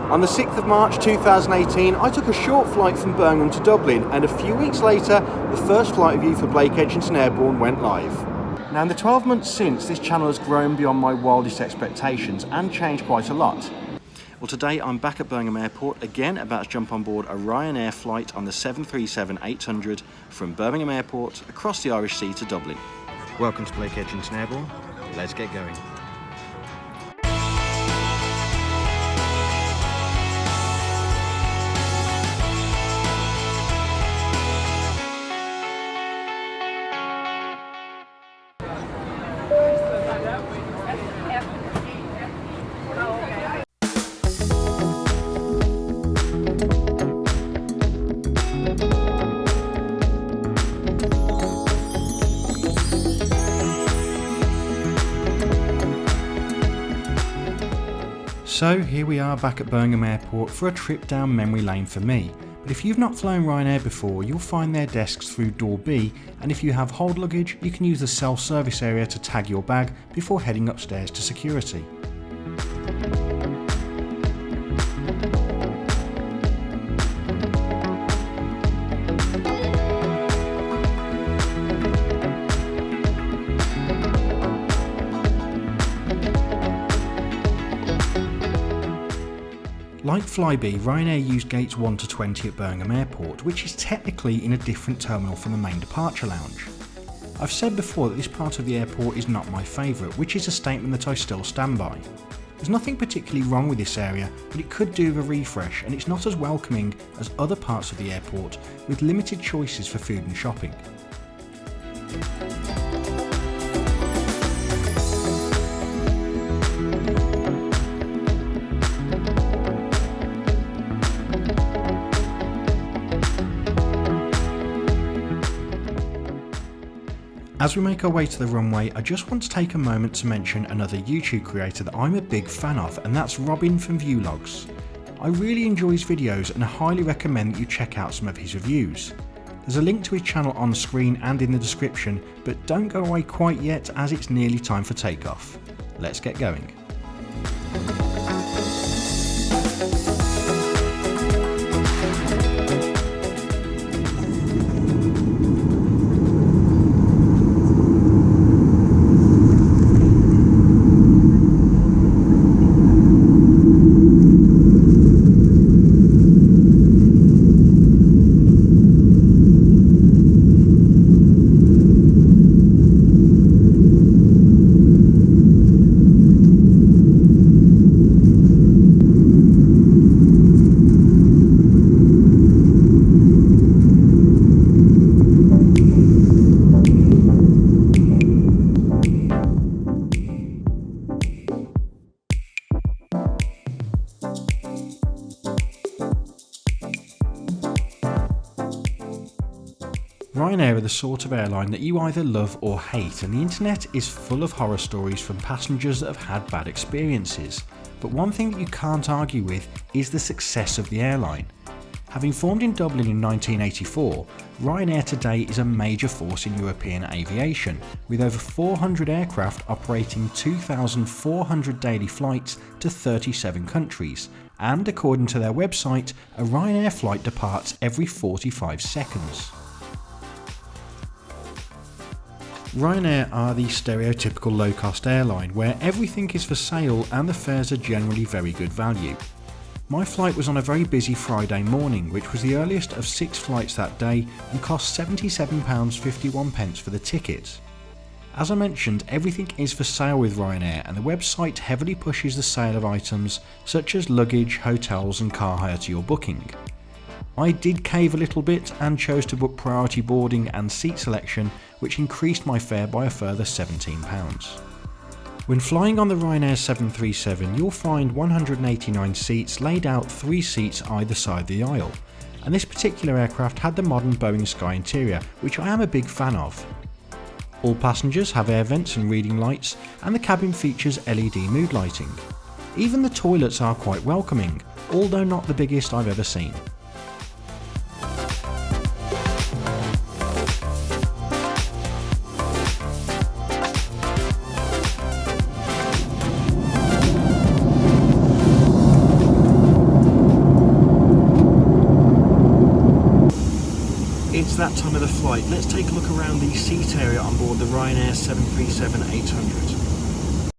On the 6th of March 2018, I took a short flight from Birmingham to Dublin, and a few weeks later, the first flight review for Blake Edgington Airborne went live. Now, in the 12 months since, this channel has grown beyond my wildest expectations and changed quite a lot. Well, today I'm back at Birmingham Airport again, about to jump on board a Ryanair flight on the 737-800 from Birmingham Airport across the Irish Sea to Dublin. Welcome to Blake Edgington Airborne. Let's get going. So here we are back at Birmingham Airport for a trip down memory lane for me. But if you've not flown Ryanair before, you'll find their desks through door B, and if you have hold luggage, you can use the self-service area to tag your bag before heading upstairs to security. Like Flybe, Ryanair used gates 1 to 20 at Birmingham Airport, which is technically in a different terminal from the main departure lounge. I've said before that this part of the airport is not my favourite, which is a statement that I still stand by. There's nothing particularly wrong with this area, but it could do with a refresh, and it's not as welcoming as other parts of the airport, with limited choices for food and shopping. As we make our way to the runway, I just want to take a moment to mention another YouTube creator that I'm a big fan of, and that's Robin from Vuelogs. I really enjoy his videos and I highly recommend that you check out some of his reviews. There's a link to his channel on screen and in the description, but don't go away quite yet as it's nearly time for takeoff. Let's get going. Ryanair are the sort of airline that you either love or hate, and the internet is full of horror stories from passengers that have had bad experiences. But one thing that you can't argue with is the success of the airline. Having formed in Dublin in 1984, Ryanair today is a major force in European aviation, with over 400 aircraft operating 2,400 daily flights to 37 countries, and according to their website, a Ryanair flight departs every 45 seconds. Ryanair are the stereotypical low-cost airline where everything is for sale and the fares are generally very good value. My flight was on a very busy Friday morning, which was the earliest of 6 flights that day and cost £77.51 for the ticket. As I mentioned, everything is for sale with Ryanair, and the website heavily pushes the sale of items such as luggage, hotels and car hire to your booking. I did cave a little bit and chose to book priority boarding and seat selection, which increased my fare by a further £17. When flying on the Ryanair 737, you'll find 189 seats laid out 3 seats either side of the aisle, and this particular aircraft had the modern Boeing Sky interior, which I am a big fan of. All passengers have air vents and reading lights, and the cabin features LED mood lighting. Even the toilets are quite welcoming, although not the biggest I've ever seen. it's that time of the flight. Let's take a look around the seat area on board the Ryanair 737-800.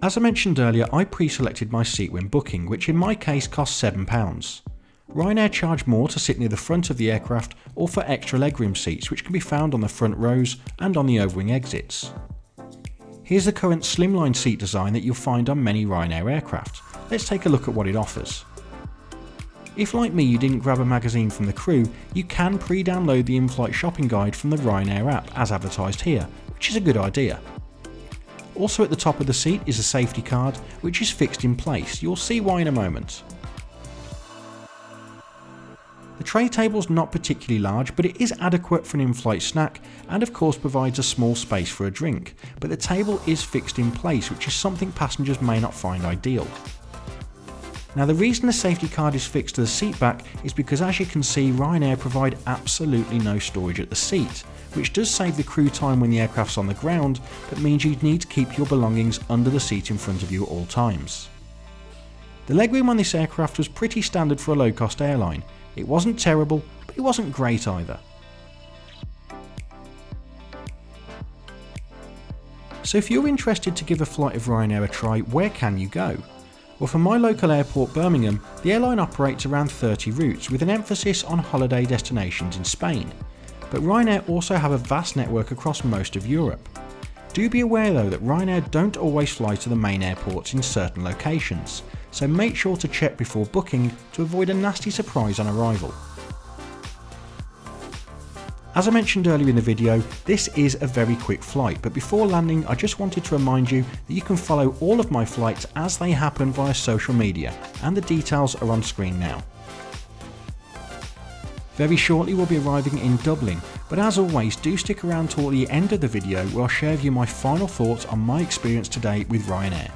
As I mentioned earlier, I pre-selected my seat when booking, which in my case cost £7. Ryanair charge more to sit near the front of the aircraft or for extra legroom seats, which can be found on the front rows and on the overwing exits. Here's the current slimline seat design that you'll find on many Ryanair aircraft. Let's take a look at what it offers. If, like me, you didn't grab a magazine from the crew, you can pre-download the in-flight shopping guide from the Ryanair app as advertised here, which is a good idea. Also at the top of the seat is a safety card, which is fixed in place. You'll see why in a moment. The tray table's not particularly large, but it is adequate for an in-flight snack and of course provides a small space for a drink, but the table is fixed in place, which is something passengers may not find ideal. Now, the reason the safety card is fixed to the seat back is because, as you can see, Ryanair provide absolutely no storage at the seat, which does save the crew time when the aircraft's on the ground, but means you need to keep your belongings under the seat in front of you at all times. The legroom on this aircraft was pretty standard for a low-cost airline. It wasn't terrible, but it wasn't great either. So if you're interested to give a flight of Ryanair a try, where can you go? Well, from my local airport, Birmingham, the airline operates around 30 routes with an emphasis on holiday destinations in Spain. But Ryanair also have a vast network across most of Europe. Do be aware though that Ryanair don't always fly to the main airports in certain locations, so make sure to check before booking to avoid a nasty surprise on arrival. As I mentioned earlier in the video, this is a very quick flight, but before landing I just wanted to remind you that you can follow all of my flights as they happen via social media, and the details are on screen now. Very shortly we'll be arriving in Dublin, but as always do stick around till the end of the video where I'll share with you my final thoughts on my experience today with Ryanair.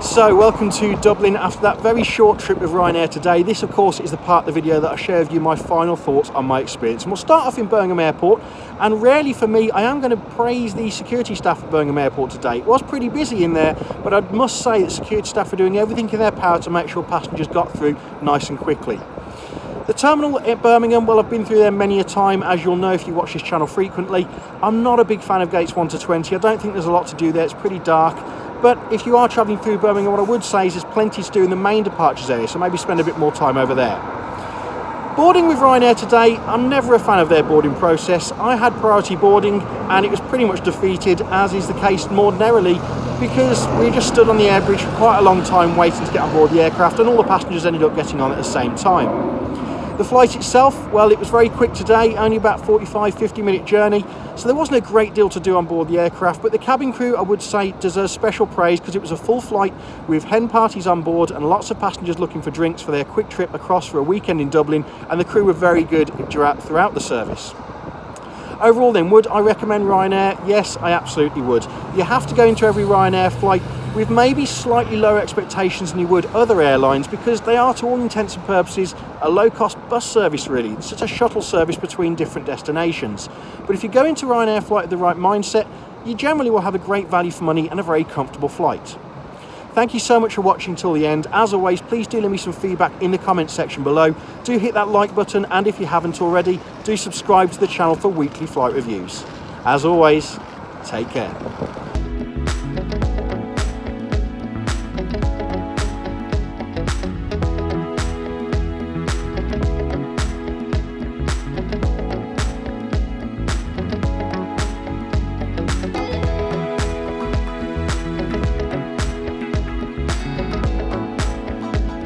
So welcome to Dublin after that very short trip with Ryanair today. This of course is the part of the video that I share with you my final thoughts on my experience. And we'll start off in Birmingham Airport, and rarely for me I am going to praise the security staff at Birmingham Airport today. It was pretty busy in there, but I must say that security staff are doing everything in their power to make sure passengers got through nice and quickly. The terminal at Birmingham, well, I've been through there many a time, as you'll know if you watch this channel frequently. I'm not a big fan of gates 1 to 20. I don't think there's a lot to do there. It's pretty dark. But if you are travelling through Birmingham, what I would say is there's plenty to do in the main departures area, so maybe spend a bit more time over there. Boarding with Ryanair today, I'm never a fan of their boarding process. I had priority boarding and it was pretty much defeated, as is the case ordinarily, because we just stood on the air bridge for quite a long time waiting to get on board the aircraft, and all the passengers ended up getting on at the same time. The flight itself, well, it was very quick today, only about 45-50 minute journey, so there wasn't a great deal to do on board the aircraft, but the cabin crew, I would say, deserves special praise because it was a full flight with hen parties on board and lots of passengers looking for drinks for their quick trip across for a weekend in Dublin, and the crew were very good throughout the service. Overall then, would I recommend Ryanair? Yes, I absolutely would. You have to go into every Ryanair flight with maybe slightly lower expectations than you would other airlines, because they are, to all intents and purposes, a low-cost bus service really. It's just a shuttle service between different destinations. But if you go into Ryanair flight with the right mindset, you generally will have a great value for money and a very comfortable flight. Thank you so much for watching till the end. As always, please do leave me some feedback in the comments section below. Do hit that like button, and if you haven't already, do subscribe to the channel for weekly flight reviews. As always, take care.